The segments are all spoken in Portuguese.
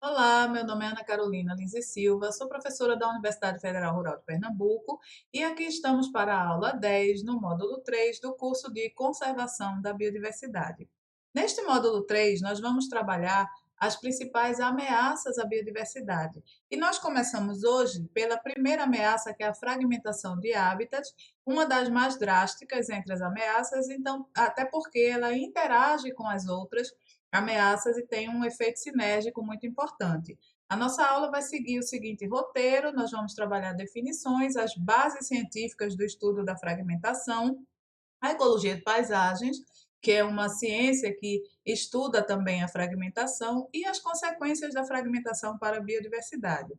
Olá, meu nome é Ana Carolina Lins e Silva, sou professora da Universidade Federal Rural de Pernambuco e aqui estamos para a aula 10 no módulo 3 do curso de Conservação da Biodiversidade. Neste módulo 3, nós vamos trabalhar as principais ameaças à biodiversidade. E nós começamos hoje pela primeira ameaça, que é a fragmentação de hábitats, uma das mais drásticas entre as ameaças, então, até porque ela interage com as outras ameaças e tem um efeito sinérgico muito importante. A nossa aula vai seguir o seguinte roteiro: nós vamos trabalhar definições, as bases científicas do estudo da fragmentação, a ecologia de paisagens, que é uma ciência que estuda também a fragmentação, e as consequências da fragmentação para a biodiversidade.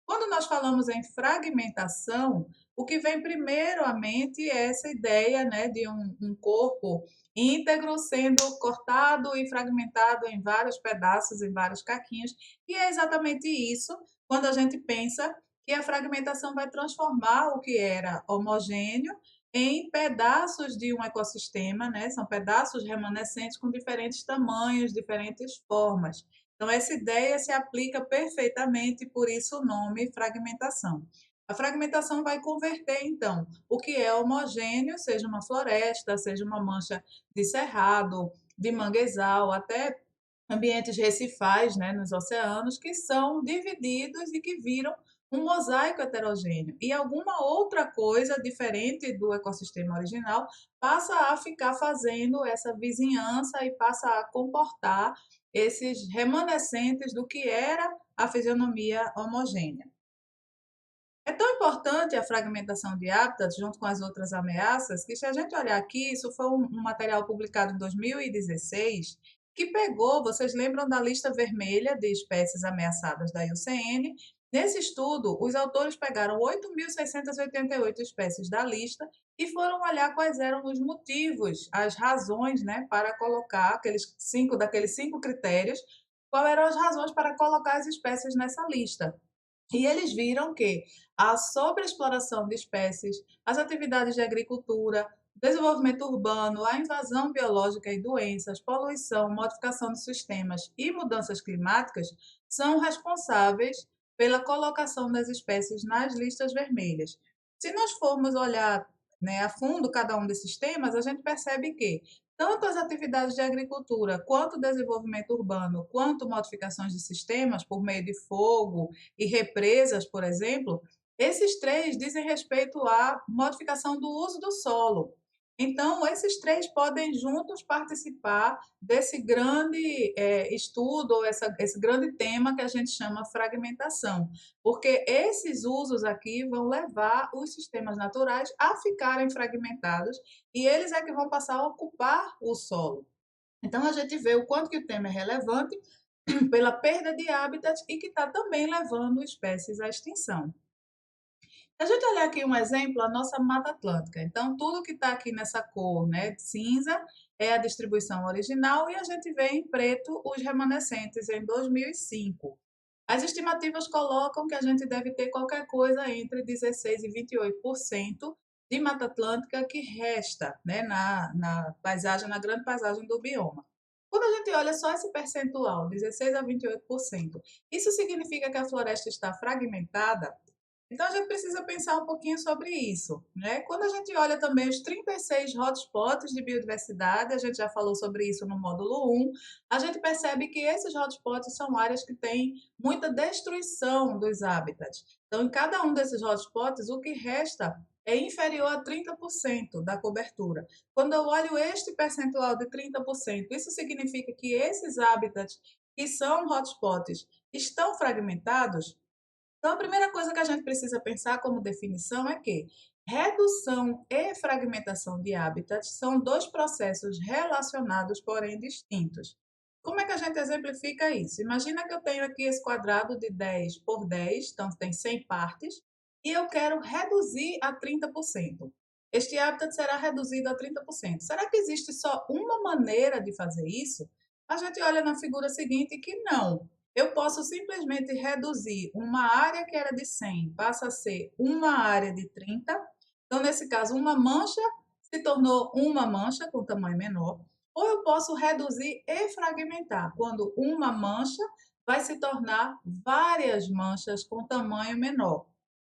Quando nós falamos em fragmentação, o que vem primeiro à mente é essa ideia, né, de um corpo íntegro sendo cortado e fragmentado em vários pedaços, em vários caquinhos, e é exatamente isso quando a gente pensa que a fragmentação vai transformar o que era homogêneo em pedaços de um ecossistema, né? São pedaços remanescentes com diferentes tamanhos, diferentes formas. Então, essa ideia se aplica perfeitamente, por isso o nome fragmentação. A fragmentação vai converter, então, o que é homogêneo, seja uma floresta, seja uma mancha de cerrado, de manguezal, até ambientes recifais, né, nos oceanos, que são divididos e que viram um mosaico heterogêneo. E alguma outra coisa diferente do ecossistema original passa a ficar fazendo essa vizinhança e passa a comportar esses remanescentes do que era a fisionomia homogênea. É tão importante a fragmentação de hábitats, junto com as outras ameaças, que se a gente olhar aqui, isso foi um material publicado em 2016, que pegou, vocês lembram da lista vermelha de espécies ameaçadas da IUCN? Nesse estudo, os autores pegaram 8.688 espécies da lista e foram olhar quais eram os motivos, as razões, né, para colocar daqueles cinco critérios, quais eram as razões para colocar as espécies nessa lista. E eles viram que a sobreexploração de espécies, as atividades de agricultura, desenvolvimento urbano, a invasão biológica e doenças, poluição, modificação de sistemas e mudanças climáticas são responsáveis pela colocação das espécies nas listas vermelhas. Se nós formos olhar, né, a fundo cada um desses temas, a gente percebe que tanto as atividades de agricultura, quanto o desenvolvimento urbano, quanto modificações de sistemas por meio de fogo, e represas, por exemplo, esses três dizem respeito à modificação do uso do solo. Então, esses três podem juntos participar desse grande estudo, esse grande tema que a gente chama fragmentação, porque esses usos aqui vão levar os sistemas naturais a ficarem fragmentados e eles é que vão passar a ocupar o solo. Então, a gente vê o quanto que o tema é relevante pela perda de hábitats e que está também levando espécies à extinção. Se a gente olhar aqui um exemplo, a nossa Mata Atlântica. Então, tudo que está aqui nessa cor, né, de cinza é a distribuição original e a gente vê em preto os remanescentes em 2005. As estimativas colocam que a gente deve ter qualquer coisa entre 16% e 28% de Mata Atlântica que resta, né, na paisagem, na grande paisagem do bioma. Quando a gente olha só esse percentual, 16 a 28%, isso significa que a floresta está fragmentada? Então a gente precisa pensar um pouquinho sobre isso, né? Quando a gente olha também os 36 hotspots de biodiversidade, a gente já falou sobre isso no módulo 1, a gente percebe que esses hotspots são áreas que têm muita destruição dos hábitats. Então, em cada um desses hotspots, o que resta é inferior a 30% da cobertura. Quando eu olho este percentual de 30%, isso significa que esses hábitats que são hotspots estão fragmentados? Então, a primeira coisa que a gente precisa pensar como definição é que redução e fragmentação de hábitats são dois processos relacionados, porém distintos. Como é que a gente exemplifica isso? Imagina que eu tenho aqui esse quadrado de 10 por 10, então tem 100 partes, e eu quero reduzir a 30%. Este hábitat será reduzido a 30%. Será que existe só uma maneira de fazer isso? A gente olha na figura seguinte que não. Eu posso simplesmente reduzir uma área que era de 100, passa a ser uma área de 30. Então, nesse caso, uma mancha se tornou uma mancha com tamanho menor. Ou eu posso reduzir e fragmentar, quando uma mancha vai se tornar várias manchas com tamanho menor.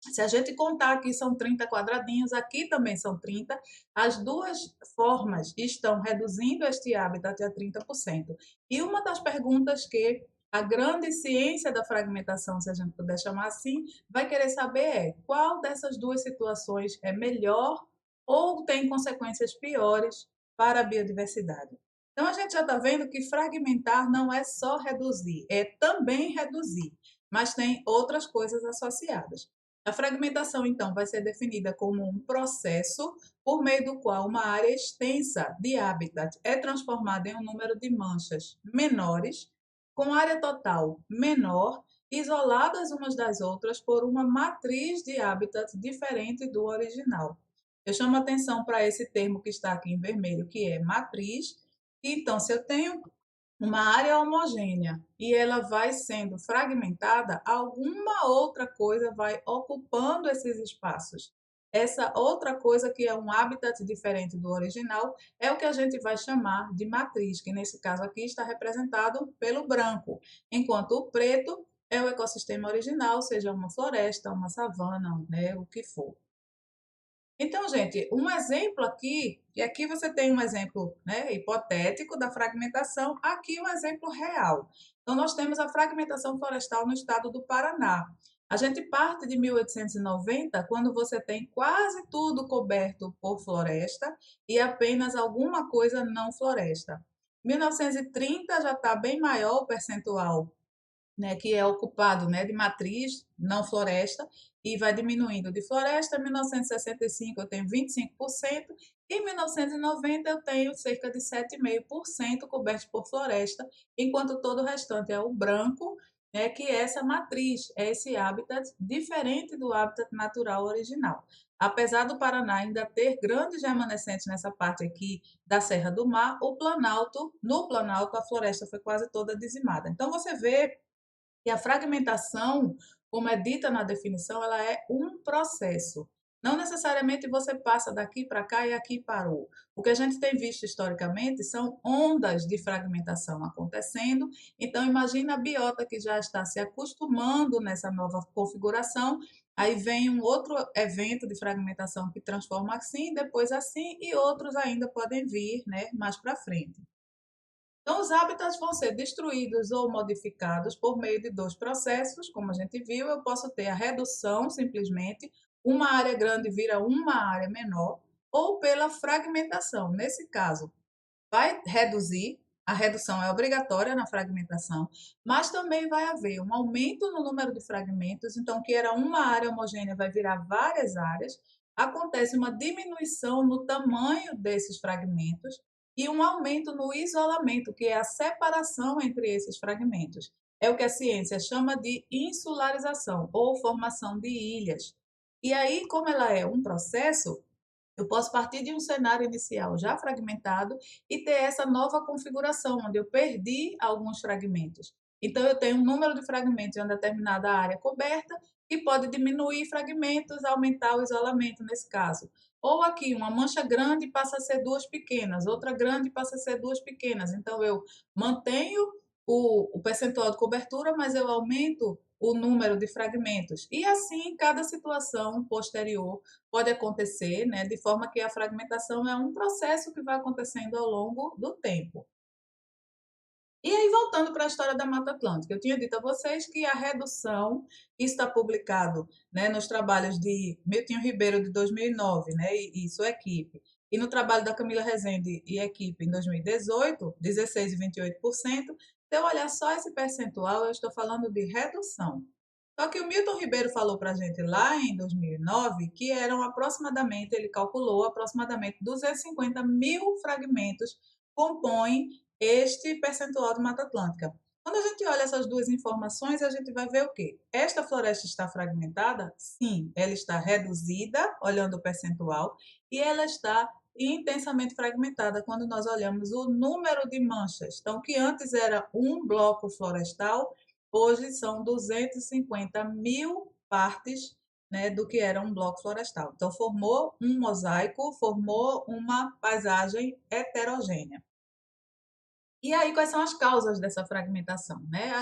Se a gente contar aqui são 30 quadradinhos, aqui também são 30, as duas formas estão reduzindo este habitat a 30%. E uma das perguntas que a grande ciência da fragmentação, se a gente puder chamar assim, vai querer saber é qual dessas duas situações é melhor ou tem consequências piores para a biodiversidade. Então a gente já está vendo que fragmentar não é só reduzir, é também reduzir, mas tem outras coisas associadas. A fragmentação, então, vai ser definida como um processo por meio do qual uma área extensa de habitat é transformada em um número de manchas menores, com área total menor, isoladas umas das outras por uma matriz de habitat diferente do original. Eu chamo atenção para esse termo que está aqui em vermelho, que é matriz. Então, se eu tenho uma área homogênea e ela vai sendo fragmentada, alguma outra coisa vai ocupando esses espaços. Essa outra coisa, que é um habitat diferente do original, é o que a gente vai chamar de matriz, que nesse caso aqui está representado pelo branco, enquanto o preto é o ecossistema original, seja uma floresta, uma savana, né, o que for. Então, gente, um exemplo aqui, e aqui você tem um exemplo, né, hipotético da fragmentação, aqui um exemplo real. Então, nós temos a fragmentação florestal no estado do Paraná. A gente parte de 1890, quando você tem quase tudo coberto por floresta e apenas alguma coisa não floresta. 1930 já está bem maior o percentual, né, que é ocupado, né, de matriz, não floresta, e vai diminuindo de floresta. Em 1965 eu tenho 25%, e em 1990 eu tenho cerca de 7,5% coberto por floresta, enquanto todo o restante é o branco, né, que é essa matriz, é esse habitat diferente do habitat natural original. Apesar do Paraná ainda ter grandes remanescentes nessa parte aqui da Serra do Mar, no Planalto a floresta foi quase toda dizimada. Então você vê e a fragmentação, como é dita na definição, ela é um processo. Não necessariamente você passa daqui para cá e aqui parou. O que a gente tem visto historicamente são ondas de fragmentação acontecendo. Então, imagina a biota que já está se acostumando nessa nova configuração. Aí vem um outro evento de fragmentação que transforma assim, depois assim, e outros ainda podem vir, né, mais para frente. Então, os hábitats vão ser destruídos ou modificados por meio de dois processos, como a gente viu. Eu posso ter a redução, simplesmente, uma área grande vira uma área menor, ou pela fragmentação. Nesse caso, vai reduzir, a redução é obrigatória na fragmentação, mas também vai haver um aumento no número de fragmentos, então, que era uma área homogênea vai virar várias áreas. Acontece uma diminuição no tamanho desses fragmentos e um aumento no isolamento, que é a separação entre esses fragmentos. É o que a ciência chama de insularização ou formação de ilhas. E aí, como ela é um processo, eu posso partir de um cenário inicial já fragmentado e ter essa nova configuração, onde eu perdi alguns fragmentos. Então, eu tenho um número de fragmentos em uma determinada área coberta que pode diminuir fragmentos, aumentar o isolamento nesse caso. Ou aqui, uma mancha grande passa a ser duas pequenas, outra grande passa a ser duas pequenas. Então, eu mantenho o percentual de cobertura, mas eu aumento o número de fragmentos. E assim, cada situação posterior pode acontecer, né, de forma que a fragmentação é um processo que vai acontecendo ao longo do tempo. E aí, voltando para a história da Mata Atlântica, eu tinha dito a vocês que a redução está publicado, né, nos trabalhos de Milton Ribeiro, de 2009, né, e sua equipe, e no trabalho da Camila Rezende e equipe em 2018, 16 e 28%. Se eu olhar só esse percentual, eu estou falando de redução. Só que o Milton Ribeiro falou para a gente lá em 2009 que eram aproximadamente, ele calculou, aproximadamente 250 mil fragmentos compõem este percentual de Mata Atlântica. Quando a gente olha essas duas informações, a gente vai ver o quê? Esta floresta está fragmentada? Sim, ela está reduzida, olhando o percentual, e ela está intensamente fragmentada quando nós olhamos o número de manchas. Então, que antes era um bloco florestal, hoje são 250 mil partes, né, do que era um bloco florestal. Então, formou um mosaico, formou uma paisagem heterogênea. E aí, quais são as causas dessa fragmentação, né?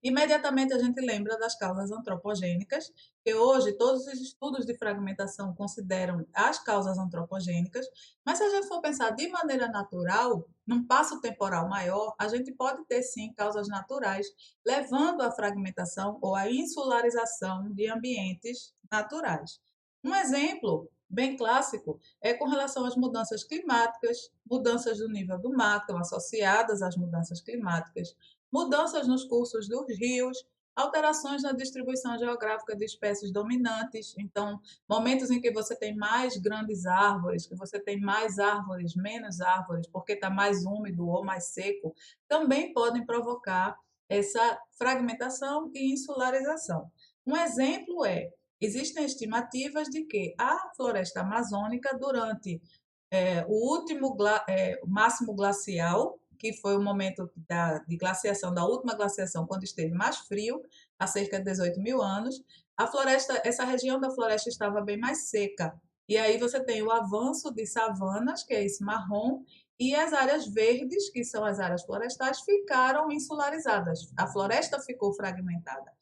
Imediatamente a gente lembra das causas antropogênicas, que hoje todos os estudos de fragmentação consideram as causas antropogênicas, mas se a gente for pensar de maneira natural, num passo temporal maior, a gente pode ter sim causas naturais, levando à fragmentação ou à insularização de ambientes naturais. Um exemplo bem clássico é com relação às mudanças climáticas, mudanças do nível do mar, que estão associadas às mudanças climáticas, mudanças nos cursos dos rios, alterações na distribuição geográfica de espécies dominantes. Então, momentos em que você tem mais grandes árvores, que você tem mais árvores, menos árvores, porque está mais úmido ou mais seco, também podem provocar essa fragmentação e insularização. Um exemplo é: existem estimativas de que a floresta amazônica, durante o último o máximo glacial, que foi o momento de glaciação, da última glaciação, quando esteve mais frio, há cerca de 18 mil anos, a floresta, essa região da floresta estava bem mais seca. E aí você tem o avanço de savanas, que é esse marrom, e as áreas verdes, que são as áreas florestais, ficaram insularizadas. A floresta ficou fragmentada.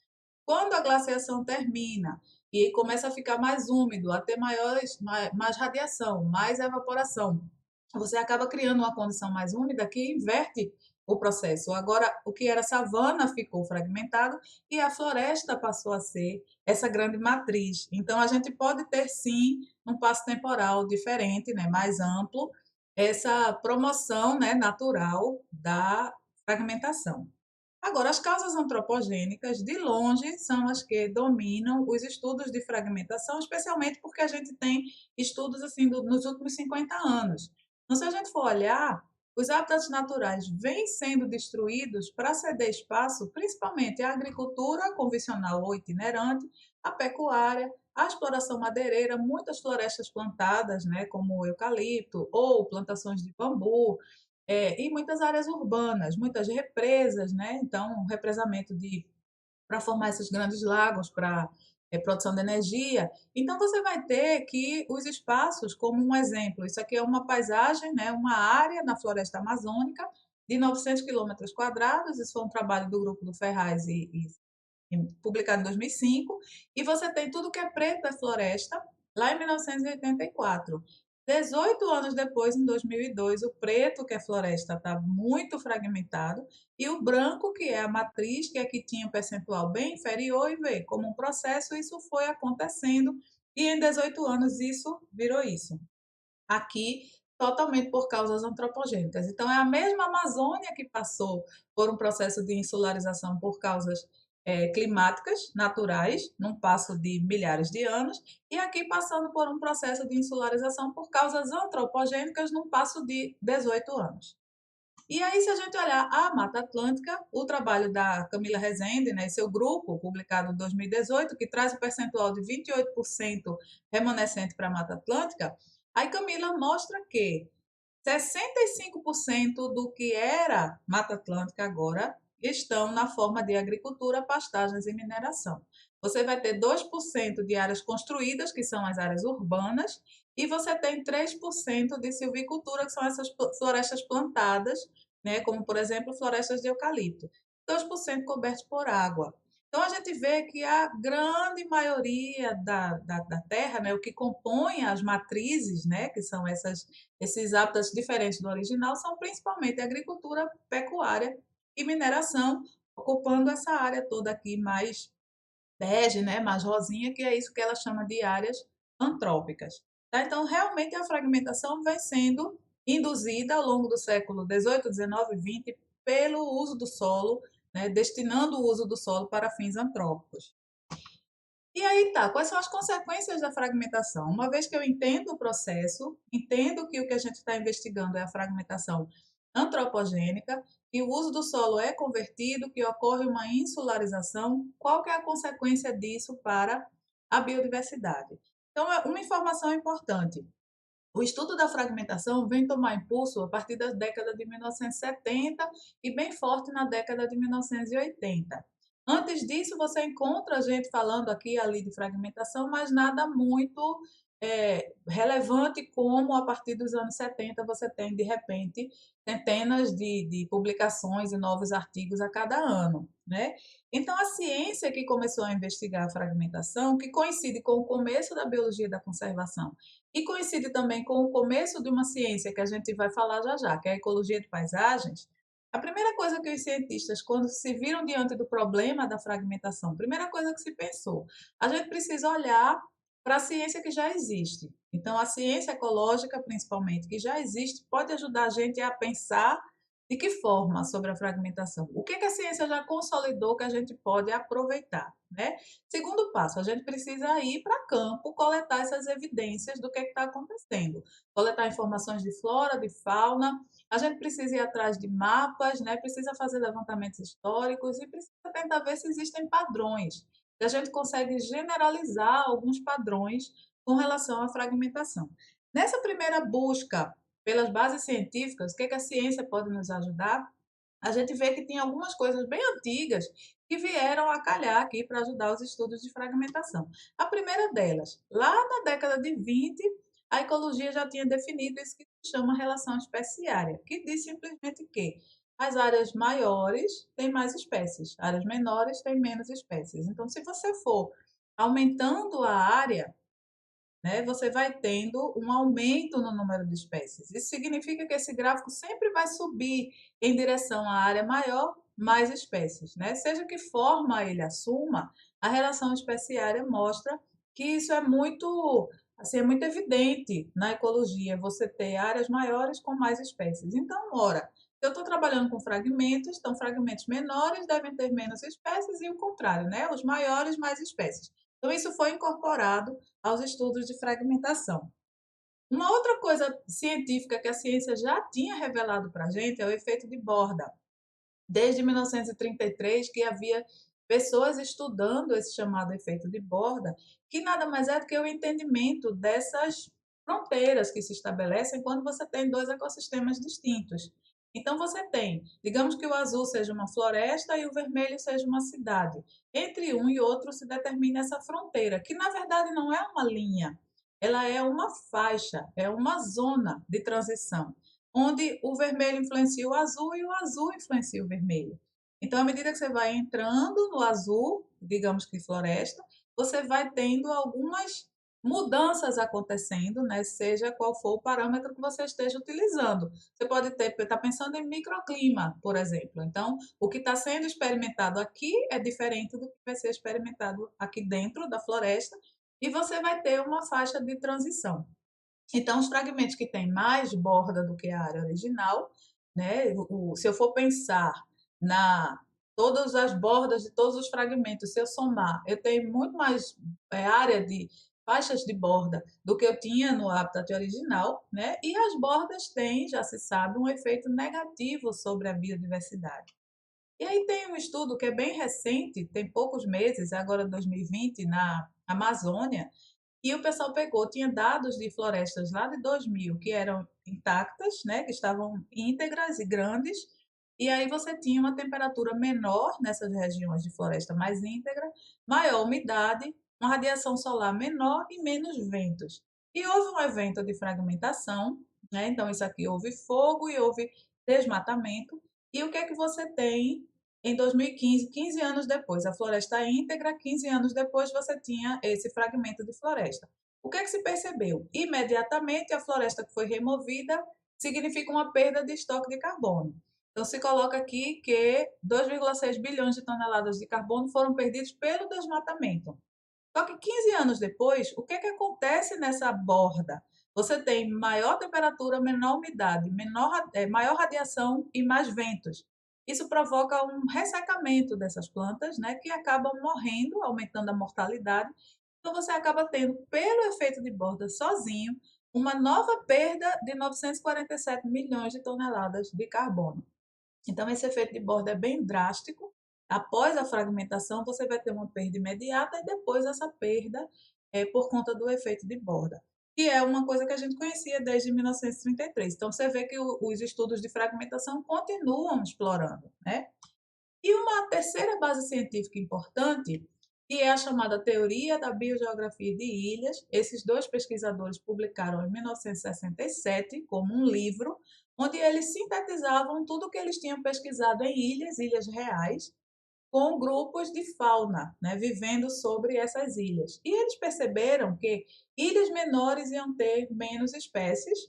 Quando a glaciação termina e começa a ficar mais úmido, a ter mais radiação, mais evaporação, você acaba criando uma condição mais úmida que inverte o processo. Agora, o que era savana ficou fragmentado e a floresta passou a ser essa grande matriz. Então, a gente pode ter, sim, um passo temporal diferente, né, mais amplo, essa promoção, né, natural da fragmentação. Agora, as causas antropogênicas, de longe, são as que dominam os estudos de fragmentação, especialmente porque a gente tem estudos assim nos últimos 50 anos. Então, se a gente for olhar, os hábitats naturais vêm sendo destruídos para ceder espaço, principalmente à agricultura convencional ou itinerante, à pecuária, à exploração madeireira, muitas florestas plantadas, né, como o eucalipto ou plantações de bambu, e muitas áreas urbanas, muitas represas, né? Então, represamento para formar esses grandes lagos para produção de energia. Então, você vai ter que os espaços, como um exemplo, isso aqui é uma paisagem, né? Uma área na floresta amazônica de 900 quilômetros quadrados. Isso foi um trabalho do grupo do Ferraz publicado em 2005, e você tem tudo que é preto da floresta, lá em 1984. 18 anos depois, em 2002, o preto, que é floresta, está muito fragmentado, e o branco, que é a matriz, que é que tinha um percentual bem inferior, e vê como um processo isso foi acontecendo, e em 18 anos isso virou isso. Aqui, totalmente por causas antropogênicas. Então, é a mesma Amazônia que passou por um processo de insularização por causas climáticas naturais, num passo de milhares de anos, e aqui passando por um processo de insularização por causas antropogênicas, num passo de 18 anos. E aí, se a gente olhar a Mata Atlântica, o trabalho da Camila Rezende, né, e seu grupo, publicado em 2018, que traz o percentual de 28% remanescente para a Mata Atlântica, aí Camila mostra que 65% do que era Mata Atlântica agora estão na forma de agricultura, pastagens e mineração. Você vai ter 2% de áreas construídas, que são as áreas urbanas, e você tem 3% de silvicultura, que são essas florestas plantadas, né, como, por exemplo, florestas de eucalipto. 2% cobertos por água. Então, a gente vê que a grande maioria da terra, né, o que compõe as matrizes, né, que são esses hábitats diferentes do original, são principalmente agricultura, pecuária e mineração, ocupando essa área toda aqui mais bege, né, mais rosinha, que é isso que ela chama de áreas antrópicas. Tá? Então, realmente, a fragmentação vem sendo induzida ao longo do século XVIII, XIX e XX pelo uso do solo, né, destinando o uso do solo para fins antrópicos. E aí tá, quais são as consequências da fragmentação? Uma vez que eu entendo o processo, entendo que o que a gente está investigando é a fragmentação antropogênica e o uso do solo é convertido, que ocorre uma insularização, qual que é a consequência disso para a biodiversidade? Então, é uma informação importante. O estudo da fragmentação vem tomar impulso a partir da década de 1970 e bem forte na década de 1980. Antes disso, você encontra gente falando aqui e ali de fragmentação, mas nada muito relevante como a partir dos anos 70 você tem, de repente, centenas de publicações e novos artigos a cada ano, né? Então, a ciência que começou a investigar a fragmentação, que coincide com o começo da biologia da conservação e coincide também com o começo de uma ciência que a gente vai falar já já, que é a ecologia de paisagens. A primeira coisa que os cientistas, quando se viram diante do problema da fragmentação, primeira coisa que se pensou, a gente precisa olhar para a ciência que já existe. Então, a ciência ecológica, principalmente, que já existe, pode ajudar a gente a pensar de que forma sobre a fragmentação. O que a ciência já consolidou que a gente pode aproveitar, né? Segundo passo, a gente precisa ir para campo, coletar essas evidências do que está acontecendo. Coletar informações de flora, de fauna, a gente precisa ir atrás de mapas, né? Precisa fazer levantamentos históricos e precisa tentar ver se existem padrões. Se a gente consegue generalizar alguns padrões com relação à fragmentação. Nessa primeira busca pelas bases científicas, o que a ciência pode nos ajudar? A gente vê que tem algumas coisas bem antigas que vieram a calhar aqui para ajudar os estudos de fragmentação. A primeira delas, lá na década de 20, a ecologia já tinha definido isso que se chama relação especiária, que diz simplesmente que as áreas maiores têm mais espécies, áreas menores têm menos espécies. Então, se você for aumentando a área, né, você vai tendo um aumento no número de espécies. Isso significa que esse gráfico sempre vai subir em direção à área maior, mais espécies, né? Seja que forma ele assuma, a relação especiária mostra que isso é muito, assim, é muito evidente na ecologia, você ter áreas maiores com mais espécies. Então, ora, se eu estou trabalhando com fragmentos, então fragmentos menores devem ter menos espécies e o contrário, né? Os maiores, mais espécies. Então, isso foi incorporado aos estudos de fragmentação. Uma outra coisa científica que a ciência já tinha revelado para a gente é o efeito de Borda. Desde 1933 que havia pessoas estudando esse chamado efeito de Borda, que nada mais é do que o entendimento dessas fronteiras que se estabelecem quando você tem dois ecossistemas distintos. Então você tem, digamos que o azul seja uma floresta e o vermelho seja uma cidade. Entre um e outro se determina essa fronteira, que na verdade não é uma linha, ela é uma faixa, é uma zona de transição onde o vermelho influencia o azul e o azul influencia o vermelho. Então, à medida que você vai entrando no azul, digamos que floresta, você vai tendo algumas mudanças acontecendo, né? Seja qual for o parâmetro que você esteja utilizando. Você pode estar pensando em microclima, por exemplo. Então, o que está sendo experimentado aqui é diferente do que vai ser experimentado aqui dentro da floresta, e você vai ter uma faixa de transição. Então, os fragmentos que têm mais borda do que a área original, né? Se eu for pensar na todas as bordas de todos os fragmentos, se eu somar, eu tenho muito mais área de faixas de borda do que eu tinha no habitat original, né? E as bordas têm, já se sabe, um efeito negativo sobre a biodiversidade. E aí tem um estudo que é bem recente, tem poucos meses, agora 2020, na Amazônia, e o pessoal pegou, tinha dados de florestas lá de 2000 que eram intactas, né, que estavam íntegras e grandes, e aí você tinha uma temperatura menor nessas regiões de floresta mais íntegra, maior umidade, uma radiação solar menor e menos ventos. E houve um evento de fragmentação, né? Então isso aqui houve fogo e houve desmatamento. E o que é que você tem em 2015, 15 anos depois, a floresta íntegra, 15 anos depois você tinha esse fragmento de floresta. O que é que se percebeu? Imediatamente a floresta que foi removida significa uma perda de estoque de carbono. Então se coloca aqui que 2,6 bilhões de toneladas de carbono foram perdidos pelo desmatamento. Só que 15 anos depois, o que é que acontece nessa borda? Você tem maior temperatura, menor umidade, maior radiação e mais ventos. Isso provoca um ressecamento dessas plantas, né, que acabam morrendo, aumentando a mortalidade. Então, você acaba tendo, pelo efeito de borda sozinho, uma nova perda de 947 milhões de toneladas de carbono. Então, esse efeito de borda é bem drástico. Após a fragmentação, você vai ter uma perda imediata e depois essa perda é por conta do efeito de borda, que é uma coisa que a gente conhecia desde 1933. Então, você vê que os estudos de fragmentação continuam explorando, né? E uma terceira base científica importante e é a chamada Teoria da Biogeografia de Ilhas. Esses dois pesquisadores publicaram em 1967 como um livro, onde eles sintetizavam tudo o que eles tinham pesquisado em ilhas, ilhas reais, com grupos de fauna, né, vivendo sobre essas ilhas. E eles perceberam que ilhas menores iam ter menos espécies,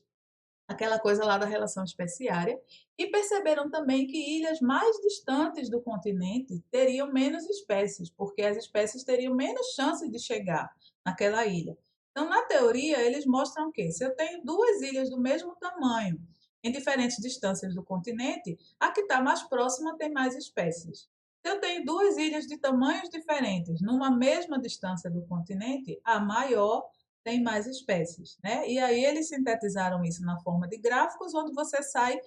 aquela coisa lá da relação especiária, e perceberam também que ilhas mais distantes do continente teriam menos espécies, porque as espécies teriam menos chance de chegar naquela ilha. Então, na teoria, eles mostram que se eu tenho duas ilhas do mesmo tamanho, em diferentes distâncias do continente, a que está mais próxima tem mais espécies. Se eu tenho duas ilhas de tamanhos diferentes, numa mesma distância do continente, a maior tem mais espécies, né? E aí eles sintetizaram isso na forma de gráficos, onde você sai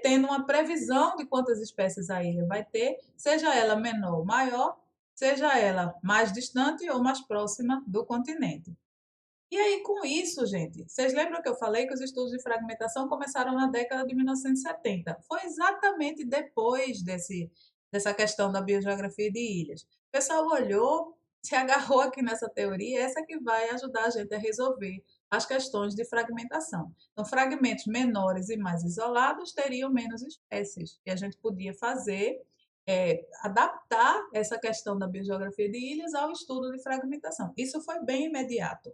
tendo uma previsão de quantas espécies a ilha vai ter, seja ela menor ou maior, seja ela mais distante ou mais próxima do continente. E aí, com isso, gente, vocês lembram que eu falei que os estudos de fragmentação começaram na década de 1970? Foi exatamente depois dessa questão da biogeografia de ilhas. O pessoal olhou, se agarrou aqui nessa teoria, essa que vai ajudar a gente a resolver as questões de fragmentação. Então, fragmentos menores e mais isolados teriam menos espécies, e a gente podia fazer, adaptar essa questão da biogeografia de ilhas ao estudo de fragmentação. Isso foi bem imediato.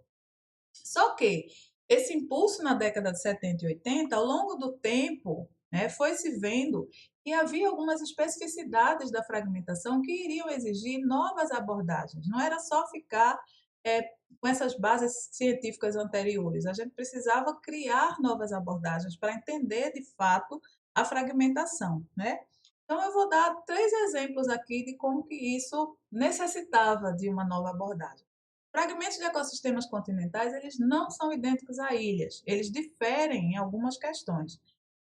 Só que esse impulso na década de 70 e 80, ao longo do tempo, né, foi se vendo que havia algumas especificidades da fragmentação que iriam exigir novas abordagens. Não era só ficar é, com essas bases científicas anteriores. A gente precisava criar novas abordagens para entender de fato a fragmentação, né? Então, eu vou dar três exemplos aqui de como que isso necessitava de uma nova abordagem. Fragmentos de ecossistemas continentais, eles não são idênticos a ilhas, eles diferem em algumas questões.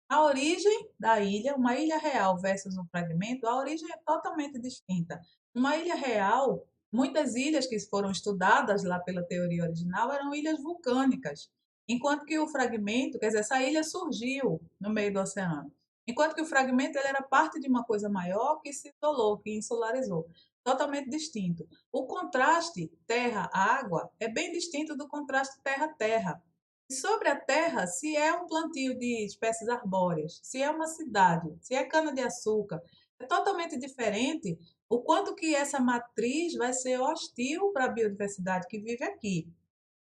A origem da ilha, uma ilha real versus um fragmento, a origem é totalmente distinta. Uma ilha real, muitas ilhas que foram estudadas lá pela teoria original eram ilhas vulcânicas, enquanto que o fragmento, quer dizer, essa ilha surgiu no meio do oceano, enquanto que o fragmento ele era parte de uma coisa maior que se isolou, que insularizou, totalmente distinto. O contraste terra-água é bem distinto do contraste terra-terra. E sobre a terra, se é um plantio de espécies arbóreas, se é uma cidade, se é cana-de-açúcar, é totalmente diferente o quanto que essa matriz vai ser hostil para a biodiversidade que vive aqui,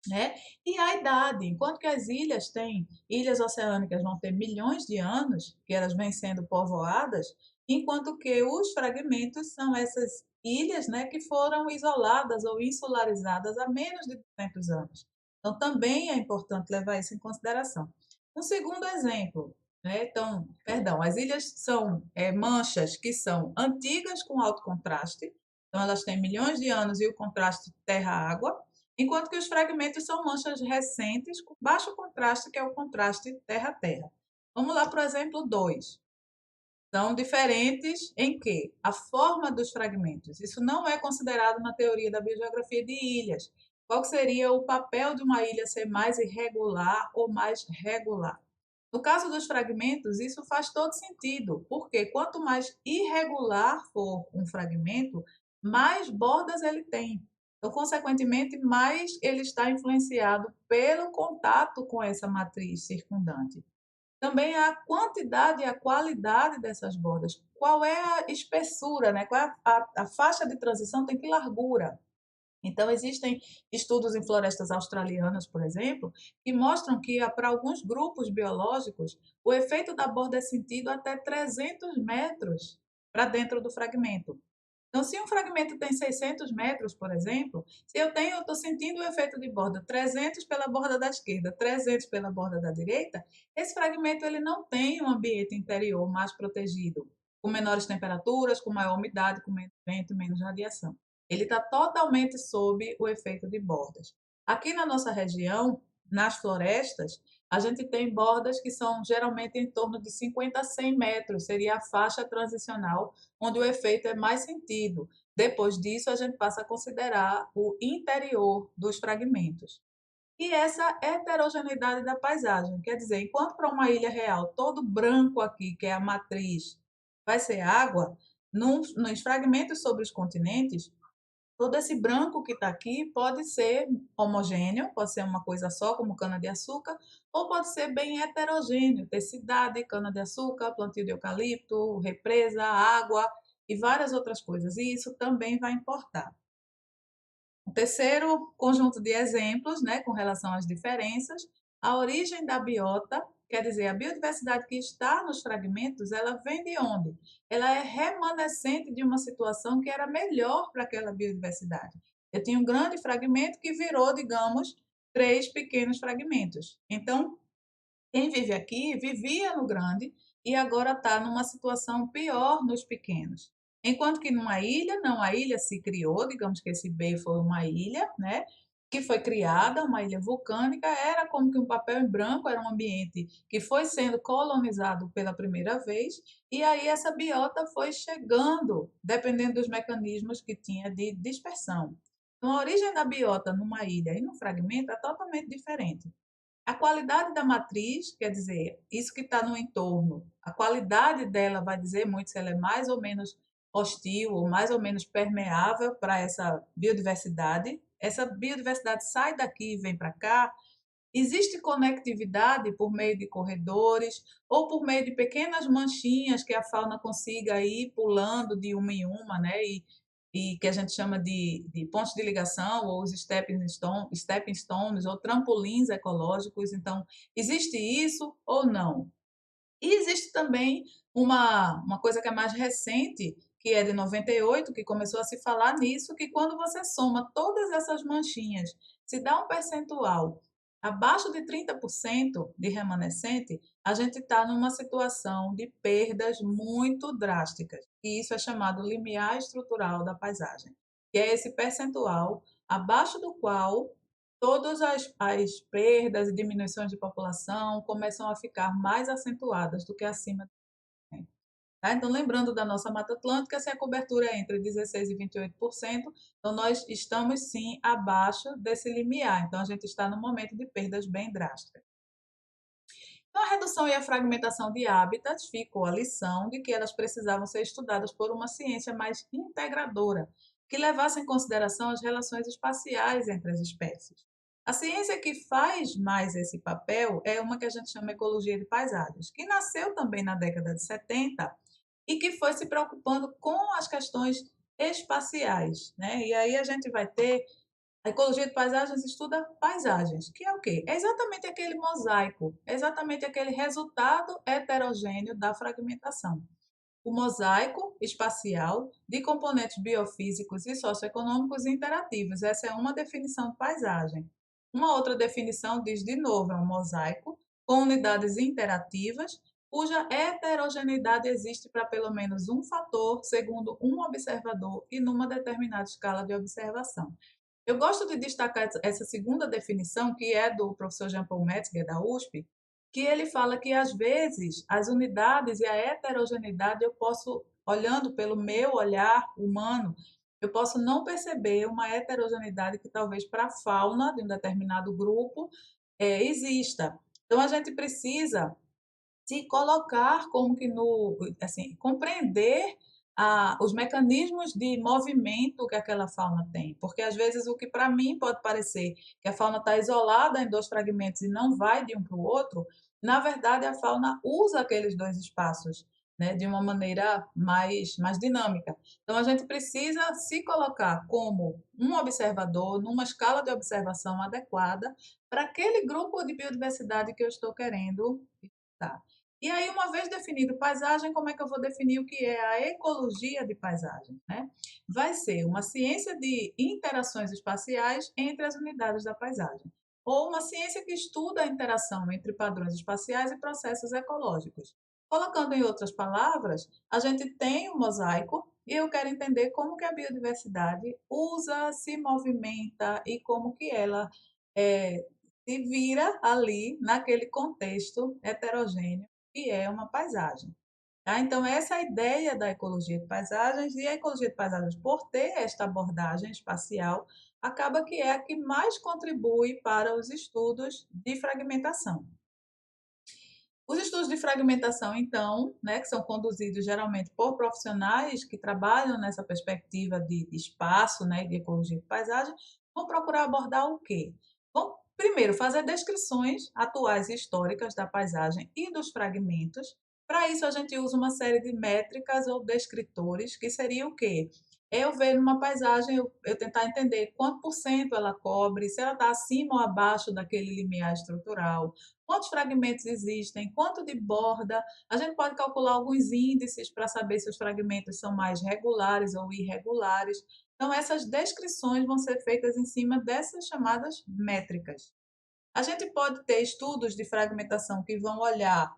né? E a idade, enquanto que as ilhas têm, ilhas oceânicas vão ter milhões de anos, que elas vêm sendo povoadas, enquanto que os fragmentos são essas ilhas, né, que foram isoladas ou insularizadas há menos de 200 anos. Então, também é importante levar isso em consideração. Um segundo exemplo, né? Então, perdão, as ilhas são manchas que são antigas com alto contraste, então elas têm milhões de anos e o contraste terra-água, enquanto que os fragmentos são manchas recentes com baixo contraste, que é o contraste terra-terra. Vamos lá para o exemplo 2. São diferentes em que a forma dos fragmentos. Isso não é considerado na teoria da biogeografia de ilhas. Qual seria o papel de uma ilha ser mais irregular ou mais regular? No caso dos fragmentos, isso faz todo sentido, porque quanto mais irregular for um fragmento, mais bordas ele tem. Então, consequentemente, mais ele está influenciado pelo contato com essa matriz circundante. Também a quantidade e a qualidade dessas bordas. Qual é a espessura, né? Qual é a faixa de transição, tem que largura. Então, existem estudos em florestas australianas, por exemplo, que mostram que para alguns grupos biológicos, o efeito da borda é sentido até 300 metros para dentro do fragmento. Então, se um fragmento tem 600 metros, por exemplo, se eu estou sentindo o efeito de borda 300 pela borda da esquerda, 300 pela borda da direita, esse fragmento ele não tem um ambiente interior mais protegido, com menores temperaturas, com maior umidade, com menos vento, menos radiação. Ele está totalmente sob o efeito de bordas. Aqui na nossa região, nas florestas, a gente tem bordas que são geralmente em torno de 50 a 100 metros, seria a faixa transicional onde o efeito é mais sentido. Depois disso, a gente passa a considerar o interior dos fragmentos. E essa heterogeneidade da paisagem, quer dizer, enquanto para uma ilha real todo branco aqui, que é a matriz, vai ser água, nos fragmentos sobre os continentes, Todo esse branco que está aqui pode ser homogêneo, pode ser uma coisa só, como cana-de-açúcar, ou pode ser bem heterogêneo, ter cidade, cana-de-açúcar, plantio de eucalipto, represa, água e várias outras coisas. E isso também vai importar. O terceiro conjunto de exemplos, né, com relação às diferenças, a origem da biota, quer dizer, a biodiversidade que está nos fragmentos, ela vem de onde? Ela é remanescente de uma situação que era melhor para aquela biodiversidade. Eu tinha um grande fragmento que virou, digamos, três pequenos fragmentos. Então, quem vive aqui vivia no grande e agora está numa situação pior nos pequenos. Enquanto que numa ilha, não, a ilha se criou, digamos que esse B foi uma ilha, né? Que foi criada, uma ilha vulcânica, era como que um papel em branco, era um ambiente que foi sendo colonizado pela primeira vez, e aí essa biota foi chegando, dependendo dos mecanismos que tinha de dispersão. Então, a origem da biota numa ilha e num fragmento é totalmente diferente. A qualidade da matriz, quer dizer, isso que está no entorno, a qualidade dela vai dizer muito se ela é mais ou menos hostil ou mais ou menos permeável para essa biodiversidade. Essa biodiversidade sai daqui e vem para cá. Existe conectividade por meio de corredores ou por meio de pequenas manchinhas que a fauna consiga ir pulando de uma em uma, né? E que a gente chama de pontos de ligação, ou os stepping stones, ou trampolins ecológicos. Então, existe isso ou não? E existe também uma coisa que é mais recente, que é de 98, que começou a se falar nisso, que quando você soma todas essas manchinhas, se dá um percentual abaixo de 30% de remanescente, a gente está numa situação de perdas muito drásticas. E isso é chamado limiar estrutural da paisagem, que é esse percentual abaixo do qual todas as perdas e diminuições de população começam a ficar mais acentuadas do que acima. Tá? Então, lembrando da nossa Mata Atlântica, se a cobertura é entre 16% e 28%, então nós estamos sim abaixo desse limiar. Então, a gente está no momento de perdas bem drásticas. Então, a redução e a fragmentação de hábitats ficou a lição de que elas precisavam ser estudadas por uma ciência mais integradora, que levasse em consideração as relações espaciais entre as espécies. A ciência que faz mais esse papel é uma que a gente chama ecologia de paisagens, que nasceu também na década de 70 e que foi se preocupando com as questões espaciais, né? E aí a gente vai ter a ecologia de paisagens estuda paisagens, que é o quê? É exatamente aquele mosaico, é exatamente aquele resultado heterogêneo da fragmentação. O mosaico espacial de componentes biofísicos e socioeconômicos interativos. Essa é uma definição de paisagem. Uma outra definição diz, de novo, é um mosaico com unidades interativas, cuja heterogeneidade existe para pelo menos um fator, segundo um observador e numa determinada escala de observação. Eu gosto de destacar essa segunda definição, que é do professor Jean-Paul Metzger, da USP, que ele fala que, às vezes, as unidades e a heterogeneidade eu posso, olhando pelo meu olhar humano, eu posso não perceber uma heterogeneidade que talvez para a fauna de um determinado grupo exista. Então, a gente precisa se colocar como que no, assim, compreender os mecanismos de movimento que aquela fauna tem, porque às vezes o que para mim pode parecer que a fauna está isolada em dois fragmentos e não vai de um para o outro, na verdade a fauna usa aqueles dois espaços, né, de uma maneira mais dinâmica. Então a gente precisa se colocar como um observador numa escala de observação adequada para aquele grupo de biodiversidade que eu estou querendo estudar. E aí, uma vez definido paisagem, como é que eu vou definir o que é a ecologia de paisagem, né? Vai ser uma ciência de interações espaciais entre as unidades da paisagem, ou uma ciência que estuda a interação entre padrões espaciais e processos ecológicos. Colocando em outras palavras, a gente tem um mosaico e eu quero entender como que a biodiversidade usa, se movimenta e como que ela se vira ali naquele contexto heterogêneo que é uma paisagem. Tá? Então, essa é a ideia da ecologia de paisagens, e a ecologia de paisagens, por ter esta abordagem espacial, acaba que é a que mais contribui para os estudos de fragmentação. Os estudos de fragmentação, então, né, que são conduzidos geralmente por profissionais que trabalham nessa perspectiva de espaço, né, de ecologia de paisagem, vão procurar abordar o quê? Vão, primeiro, fazer descrições atuais e históricas da paisagem e dos fragmentos. Para isso, a gente usa uma série de métricas ou descritores, que seria o quê? Eu ver numa paisagem, eu tentar entender quanto por cento ela cobre, se ela está acima ou abaixo daquele limiar estrutural, quantos fragmentos existem, quanto de borda. A gente pode calcular alguns índices para saber se os fragmentos são mais regulares ou irregulares. Então, essas descrições vão ser feitas em cima dessas chamadas métricas. A gente pode ter estudos de fragmentação que vão olhar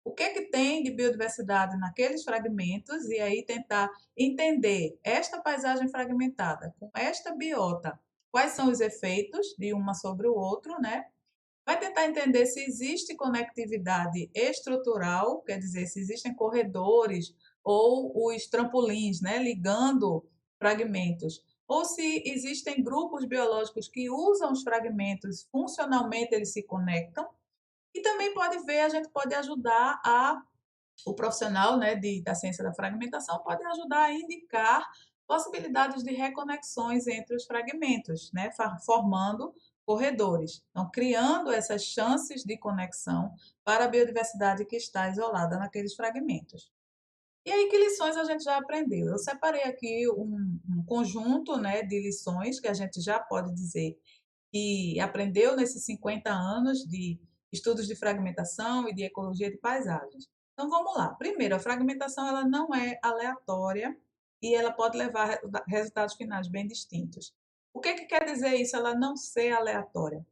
o que é que tem de biodiversidade naqueles fragmentos e aí tentar entender esta paisagem fragmentada com esta biota, quais são os efeitos de uma sobre o outro, né? Vai tentar entender se existe conectividade estrutural, quer dizer, se existem corredores ou os trampolins, né, ligando fragmentos, ou se existem grupos biológicos que usam os fragmentos, funcionalmente eles se conectam. E também pode ver, a gente pode ajudar o profissional, né, da ciência da fragmentação pode ajudar a indicar possibilidades de reconexões entre os fragmentos, né, formando corredores. Então, criando essas chances de conexão para a biodiversidade que está isolada naqueles fragmentos. E aí, que lições a gente já aprendeu? Eu separei aqui um conjunto, né, de lições que a gente já pode dizer que aprendeu nesses 50 anos de estudos de fragmentação e de ecologia de paisagens. Então vamos lá. Primeiro, a fragmentação ela não é aleatória e ela pode levar a resultados finais bem distintos. O que quer dizer isso, ela não ser aleatória?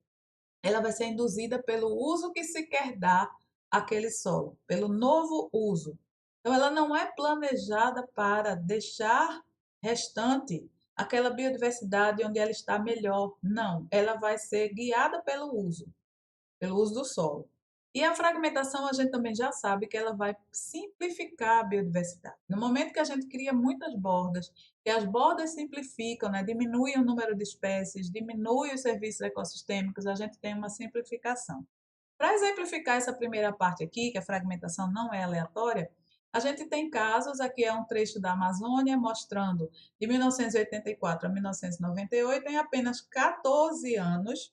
Ela vai ser induzida pelo uso que se quer dar àquele solo, pelo novo uso. Então, ela não é planejada para deixar restante aquela biodiversidade onde ela está melhor. Não, ela vai ser guiada pelo uso do solo. E a fragmentação, a gente também já sabe que ela vai simplificar a biodiversidade. No momento que a gente cria muitas bordas, que as bordas simplificam, né, diminuem o número de espécies, diminuem os serviços ecossistêmicos, a gente tem uma simplificação. Para exemplificar essa primeira parte aqui, que a fragmentação não é aleatória, a gente tem casos, aqui é um trecho da Amazônia, mostrando de 1984 a 1998, em apenas 14 anos,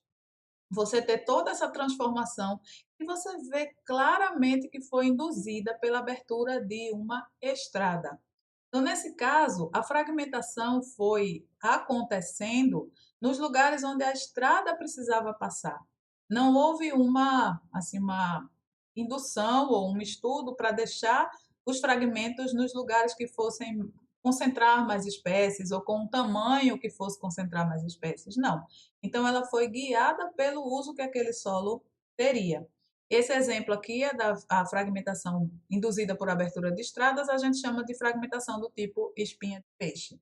você ter toda essa transformação e você vê claramente que foi induzida pela abertura de uma estrada. Então, nesse caso, a fragmentação foi acontecendo nos lugares onde a estrada precisava passar. Não houve uma indução ou um estudo para deixar os fragmentos nos lugares que fossem concentrar mais espécies ou com um tamanho que fosse concentrar mais espécies. Não. Então, ela foi guiada pelo uso que aquele solo teria. Esse exemplo aqui é da a fragmentação induzida por abertura de estradas, a gente chama de fragmentação do tipo espinha de peixe.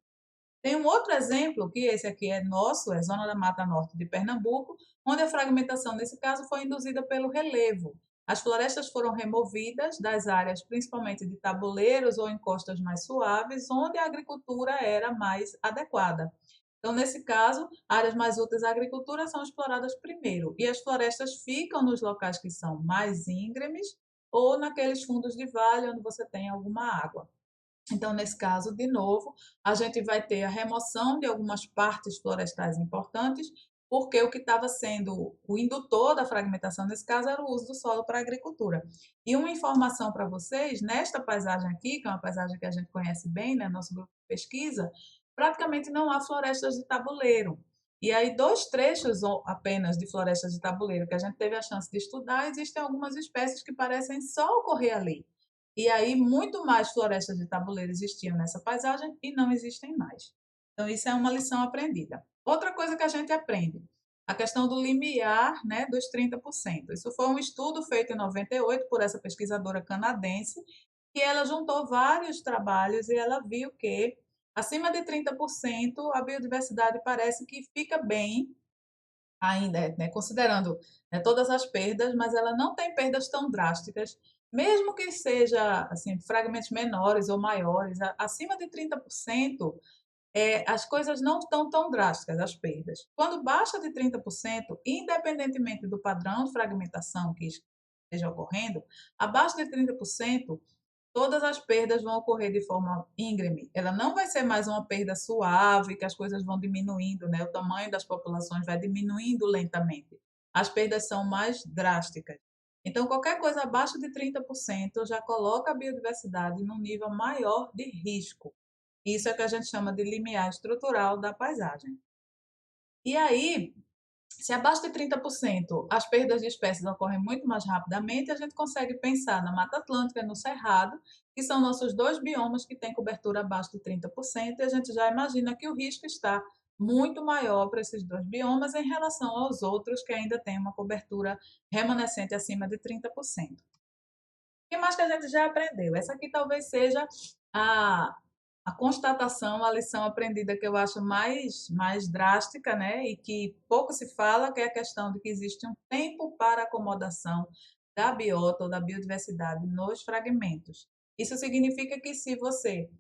Tem um outro exemplo, que esse aqui é nosso, é Zona da Mata Norte de Pernambuco, onde a fragmentação, nesse caso, foi induzida pelo relevo. As florestas foram removidas das áreas, principalmente de tabuleiros ou encostas mais suaves, onde a agricultura era mais adequada. Então, nesse caso, áreas mais úteis à agricultura são exploradas primeiro, e as florestas ficam nos locais que são mais íngremes ou naqueles fundos de vale onde você tem alguma água. Então, nesse caso, de novo, a gente vai ter a remoção de algumas partes florestais importantes, porque o que estava sendo o indutor da fragmentação, nesse caso, era o uso do solo para a agricultura. E uma informação para vocês, nesta paisagem aqui, que é uma paisagem que a gente conhece bem, né, nosso grupo de pesquisa, praticamente não há florestas de tabuleiro. E aí, dois trechos apenas de florestas de tabuleiro que a gente teve a chance de estudar, existem algumas espécies que parecem só ocorrer ali. E aí, muito mais florestas de tabuleiro existiam nessa paisagem e não existem mais. Então, isso é uma lição aprendida. Outra coisa que a gente aprende, a questão do limiar, né, dos 30%. Isso foi um estudo feito em 98 por essa pesquisadora canadense, que ela juntou vários trabalhos e ela viu que acima de 30% a biodiversidade parece que fica bem ainda, né, considerando, né, todas as perdas, mas ela não tem perdas tão drásticas, mesmo que seja assim, fragmentos menores ou maiores, acima de 30%, as coisas não estão tão drásticas, as perdas. Quando baixa de 30%, independentemente do padrão de fragmentação esteja ocorrendo, abaixo de 30%, todas as perdas vão ocorrer de forma íngreme. Ela não vai ser mais uma perda suave, que as coisas vão diminuindo, né? O tamanho das populações vai diminuindo lentamente. As perdas são mais drásticas. Então, qualquer coisa abaixo de 30% já coloca a biodiversidade num nível maior de risco. Isso é que a gente chama de limiar estrutural da paisagem. E aí, se abaixo de 30% as perdas de espécies ocorrem muito mais rapidamente, a gente consegue pensar na Mata Atlântica e no Cerrado, que são nossos dois biomas que têm cobertura abaixo de 30%, e a gente já imagina que o risco está muito maior para esses dois biomas em relação aos outros que ainda têm uma cobertura remanescente acima de 30%. O que mais que a gente já aprendeu? Essa aqui talvez seja a, a constatação, a lição aprendida que eu acho mais drástica, né? E que pouco se fala, que é a questão de que existe um tempo para acomodação da biota ou da biodiversidade nos fragmentos. Isso significa que se você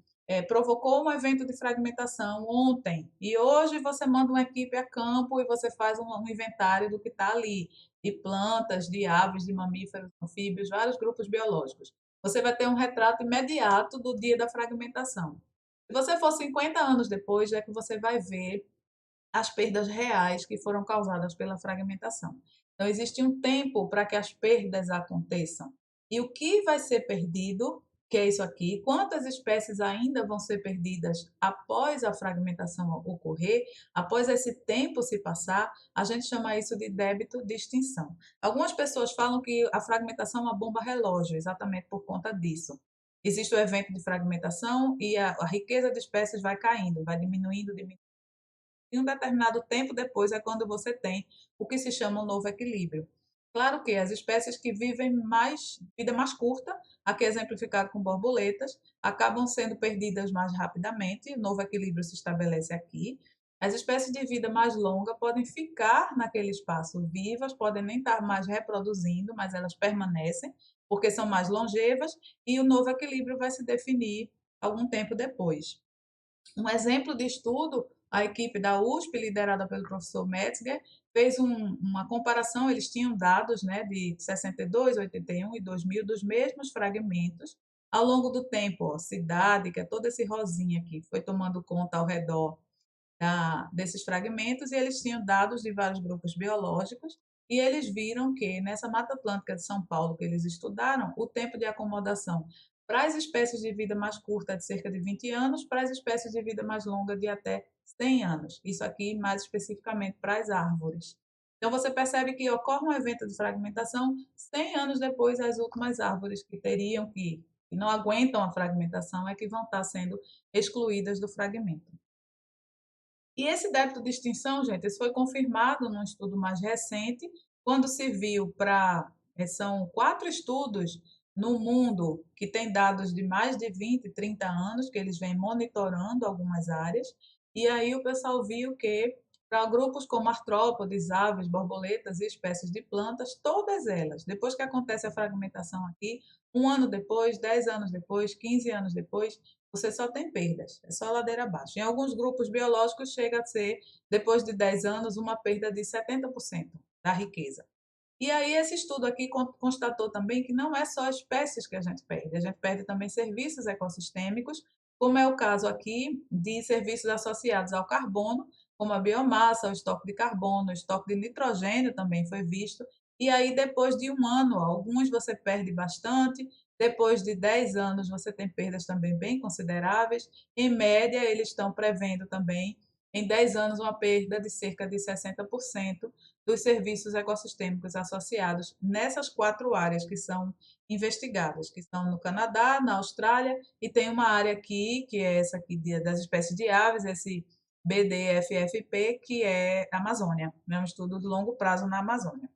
provocou um evento de fragmentação ontem e hoje você manda uma equipe a campo e você faz um inventário do que está ali, de plantas, de aves, de mamíferos, anfíbios, vários grupos biológicos. Você vai ter um retrato imediato do dia da fragmentação. Se você for 50 anos depois, é que você vai ver as perdas reais que foram causadas pela fragmentação. Então, existe um tempo para que as perdas aconteçam. E o que vai ser perdido, que é isso aqui, quantas espécies ainda vão ser perdidas após a fragmentação ocorrer, após esse tempo se passar, a gente chama isso de débito de extinção. Algumas pessoas falam que a fragmentação é uma bomba relógio, exatamente por conta disso. Existe o evento de fragmentação e a riqueza de espécies vai caindo, vai diminuindo, diminuindo. E um determinado tempo depois é quando você tem o que se chama um novo equilíbrio. Claro que as espécies que vivem vida mais curta, aqui exemplificado com borboletas, acabam sendo perdidas mais rapidamente, o novo equilíbrio se estabelece aqui. As espécies de vida mais longa podem ficar naquele espaço vivas, podem nem estar mais reproduzindo, mas elas permanecem, porque são mais longevas, e o novo equilíbrio vai se definir algum tempo depois. Um exemplo de estudo, a equipe da USP, liderada pelo professor Metzger, fez uma comparação, eles tinham dados, né, de 62, 81 e 2000 dos mesmos fragmentos. Ao longo do tempo, ó, cidade, que é todo esse rosinha aqui, foi tomando conta ao redor desses fragmentos, e eles tinham dados de vários grupos biológicos, e eles viram que nessa Mata Atlântica de São Paulo que eles estudaram, o tempo de acomodação para as espécies de vida mais curta é de cerca de 20 anos, para as espécies de vida mais longa de até 100 anos. Isso aqui mais especificamente para as árvores. Então você percebe que ocorre um evento de fragmentação 100 anos depois, as últimas árvores que não aguentam a fragmentação é que vão estar sendo excluídas do fragmento. E esse débito de extinção, gente, isso foi confirmado num estudo mais recente, quando se viu são 4 estudos no mundo que têm dados de mais de 20, 30 anos, que eles vêm monitorando algumas áreas, e aí o pessoal viu que para grupos como artrópodes, aves, borboletas e espécies de plantas, todas elas, depois que acontece a fragmentação aqui, 1 ano depois, 10 anos depois, 15 anos depois, você só tem perdas, é só ladeira abaixo. Em alguns grupos biológicos chega a ser, depois de 10 anos, uma perda de 70% da riqueza. E aí esse estudo aqui constatou também que não é só espécies que a gente perde também serviços ecossistêmicos, como é o caso aqui de serviços associados ao carbono, como a biomassa, o estoque de carbono, o estoque de nitrogênio também foi visto. E aí, depois de 1 ano, alguns você perde bastante, depois de 10 anos, você tem perdas também bem consideráveis. Em média, eles estão prevendo também, em 10 anos, uma perda de cerca de 60% dos serviços ecossistêmicos associados nessas 4 áreas que são investigadas, que estão no Canadá, na Austrália, e tem uma área aqui, que é essa aqui das espécies de aves, esse BDFFP, que é a Amazônia, né? Um estudo de longo prazo na Amazônia.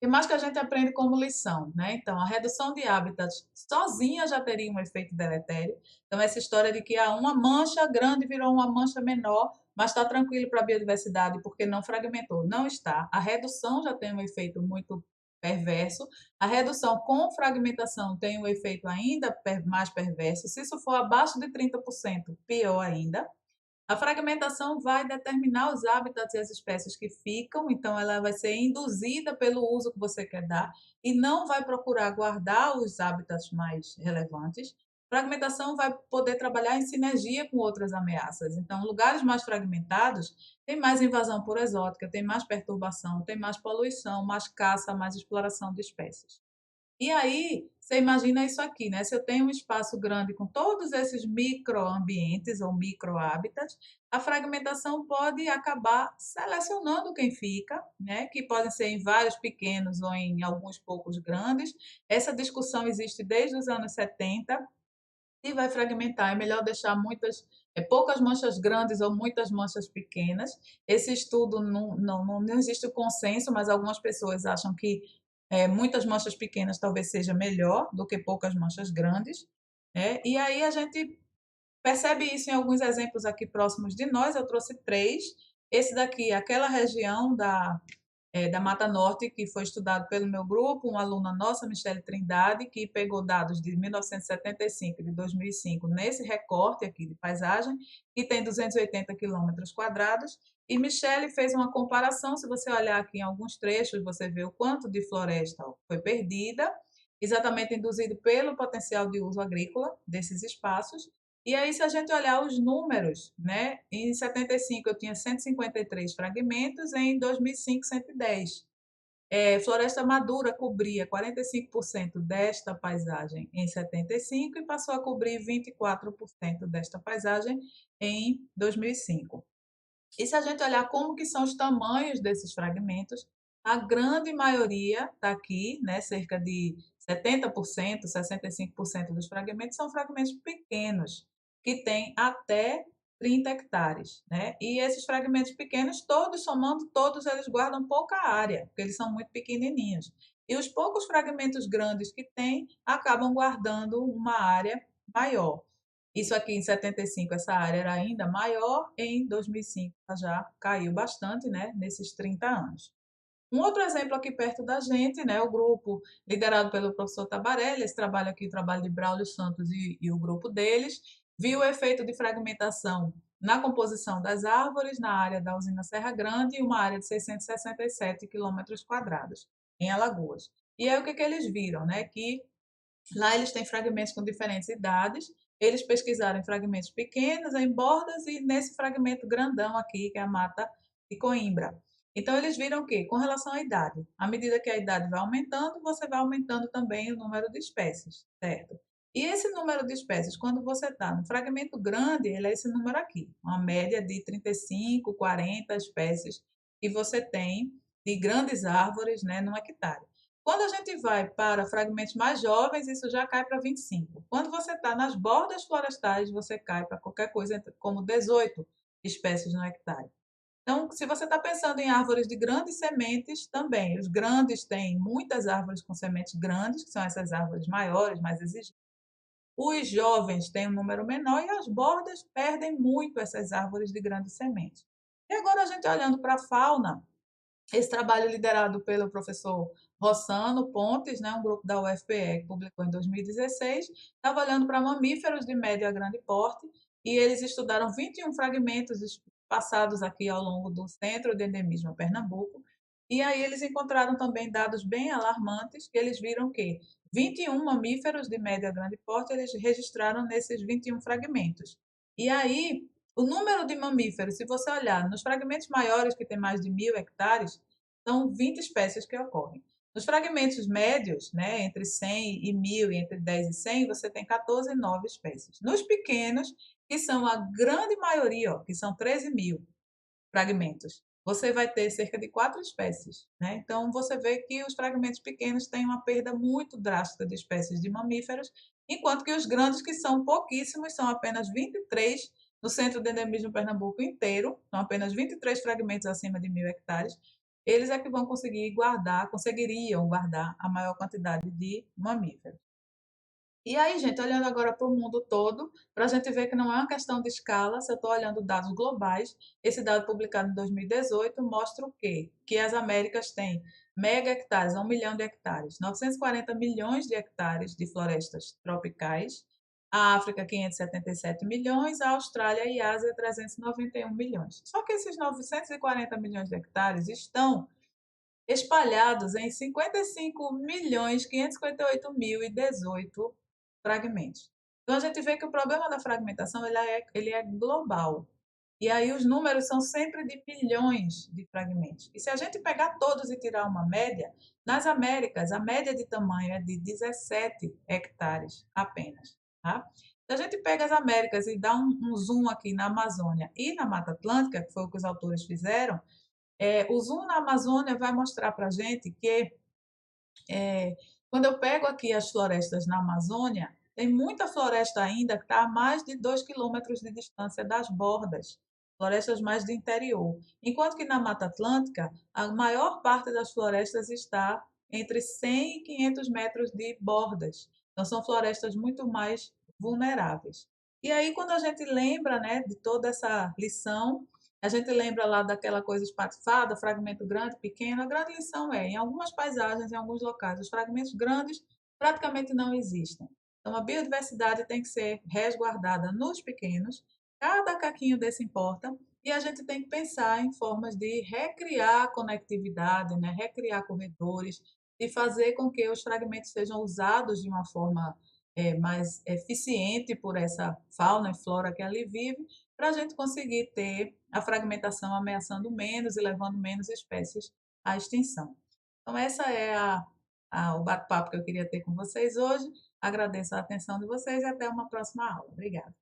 E mais que a gente aprende como lição, né? Então, a redução de hábitats sozinha já teria um efeito deletério. Então, essa história de que uma mancha grande virou uma mancha menor, mas está tranquilo para a biodiversidade porque não fragmentou. Não está. A redução já tem um efeito muito perverso. A redução com fragmentação tem um efeito ainda mais perverso. Se isso for abaixo de 30%, pior ainda. A fragmentação vai determinar os hábitats e as espécies que ficam, então ela vai ser induzida pelo uso que você quer dar e não vai procurar guardar os hábitats mais relevantes. Fragmentação vai poder trabalhar em sinergia com outras ameaças. Então, lugares mais fragmentados têm mais invasão por exótica, tem mais perturbação, tem mais poluição, mais caça, mais exploração de espécies. E aí, você imagina isso aqui, né? Se eu tenho um espaço grande com todos esses microambientes ou microhábitats, a fragmentação pode acabar selecionando quem fica, né? Que podem ser em vários pequenos ou em alguns poucos grandes. Essa discussão existe desde os anos 70 e vai fragmentar. É melhor deixar poucas manchas grandes ou muitas manchas pequenas. Esse estudo não existe o consenso, mas algumas pessoas acham que muitas manchas pequenas talvez seja melhor do que poucas manchas grandes. E aí a gente percebe isso em alguns exemplos aqui próximos de nós. Eu trouxe três. Esse daqui, aquela região da Mata Norte, que foi estudado pelo meu grupo, uma aluna nossa, Michele Trindade, que pegou dados de 1975 e de 2005 nesse recorte aqui de paisagem, que tem 280 quilômetros quadrados, e Michele fez uma comparação. Se você olhar aqui em alguns trechos, você vê o quanto de floresta foi perdida, exatamente induzido pelo potencial de uso agrícola desses espaços. E aí, se a gente olhar os números, né, em 75 eu tinha 153 fragmentos, em 2005, 110. Floresta madura cobria 45% desta paisagem em 75 e passou a cobrir 24% desta paisagem em 2005. E se a gente olhar como que são os tamanhos desses fragmentos, a grande maioria está aqui, né, cerca de 70%, 65% dos fragmentos são fragmentos pequenos, que têm até 30 hectares. Né? E esses fragmentos pequenos, todos somando, todos eles guardam pouca área, porque eles são muito pequenininhos. E os poucos fragmentos grandes que têm acabam guardando uma área maior. Isso aqui em 75, essa área era ainda maior, em 2005 ela já caiu bastante, né, nesses 30 anos. Um outro exemplo aqui perto da gente, né, o grupo liderado pelo professor Tabarelli, esse trabalho aqui, o trabalho de Braulio Santos e o grupo deles, viu o efeito de fragmentação na composição das árvores na área da usina Serra Grande, uma área de 667 quilômetros quadrados, em Alagoas. E aí o que eles viram? Né, que lá eles têm fragmentos com diferentes idades. Eles pesquisaram em fragmentos pequenos, em bordas e nesse fragmento grandão aqui, que é a mata de Coimbra. Então, eles viram que, com relação à idade, à medida que a idade vai aumentando, você vai aumentando também o número de espécies, certo? E esse número de espécies, quando você está no fragmento grande, ele é esse número aqui, uma média de 35, 40 espécies que você tem de grandes árvores, né, num hectare. Quando a gente vai para fragmentos mais jovens, isso já cai para 25. Quando você está nas bordas florestais, você cai para qualquer coisa como 18 espécies no hectare. Então, se você está pensando em árvores de grandes sementes, também. Os grandes têm muitas árvores com sementes grandes, que são essas árvores maiores, mais exigentes. Os jovens têm um número menor e as bordas perdem muito essas árvores de grandes sementes. E agora a gente olhando para a fauna, esse trabalho liderado pelo professor Rossano Pontes, né, um grupo da UFPE, que publicou em 2016, estava olhando para mamíferos de médio a grande porte, e eles estudaram 21 fragmentos passados aqui ao longo do Centro de Endemismo Pernambuco, e aí eles encontraram também dados bem alarmantes, que eles viram que 21 mamíferos de médio a grande porte eles registraram nesses 21 fragmentos. E aí, o número de mamíferos, se você olhar nos fragmentos maiores, que tem mais de 1.000 hectares, são 20 espécies que ocorrem. Nos fragmentos médios, né, entre 100 e 1.000 e entre 10 e 100, você tem 14 9 espécies. Nos pequenos, que são a grande maioria, ó, que são 13.000 fragmentos, você vai ter cerca de 4 espécies. Né? Então, você vê que os fragmentos pequenos têm uma perda muito drástica de espécies de mamíferos, enquanto que os grandes, que são pouquíssimos, são apenas 23 no Centro de Endemismo Pernambuco inteiro, são apenas 23 fragmentos acima de 1.000 hectares, eles é que vão conseguiriam guardar a maior quantidade de mamíferos. E aí, gente, olhando agora para o mundo todo, para a gente ver que não é uma questão de escala, se eu estou olhando dados globais, esse dado publicado em 2018 mostra o quê? Que as Américas têm mega hectares, 1 milhão de hectares, 940 milhões de hectares de florestas tropicais, a África 577 milhões, a Austrália e a Ásia 391 milhões. Só que esses 940 milhões de hectares estão espalhados em 55.558.018 fragmentos. Então a gente vê que o problema da fragmentação ele é global. E aí os números são sempre de bilhões de fragmentos. E se a gente pegar todos e tirar uma média, nas Américas, a média de tamanho é de 17 hectares apenas. Tá? Se a gente pega as Américas e dá um zoom aqui na Amazônia e na Mata Atlântica, que foi o que os autores fizeram, o zoom na Amazônia vai mostrar para a gente que, quando eu pego aqui as florestas na Amazônia, tem muita floresta ainda que está a mais de 2 quilômetros de distância das bordas, florestas mais de interior. Enquanto que na Mata Atlântica, a maior parte das florestas está entre 100 e 500 metros de bordas. Então, são florestas muito mais vulneráveis. E aí, quando a gente lembra, né, de toda essa lição, a gente lembra lá daquela coisa espatifada, fragmento grande, pequeno. A grande lição é, em algumas paisagens, em alguns locais, os fragmentos grandes praticamente não existem. Então, a biodiversidade tem que ser resguardada nos pequenos, cada caquinho desse importa, e a gente tem que pensar em formas de recriar conectividade, né? Recriar corredores, e fazer com que os fragmentos sejam usados de uma forma mais eficiente por essa fauna e flora que ali vive, para a gente conseguir ter a fragmentação ameaçando menos e levando menos espécies à extinção. Então, essa é o bate-papo que eu queria ter com vocês hoje. Agradeço a atenção de vocês e até uma próxima aula. Obrigada.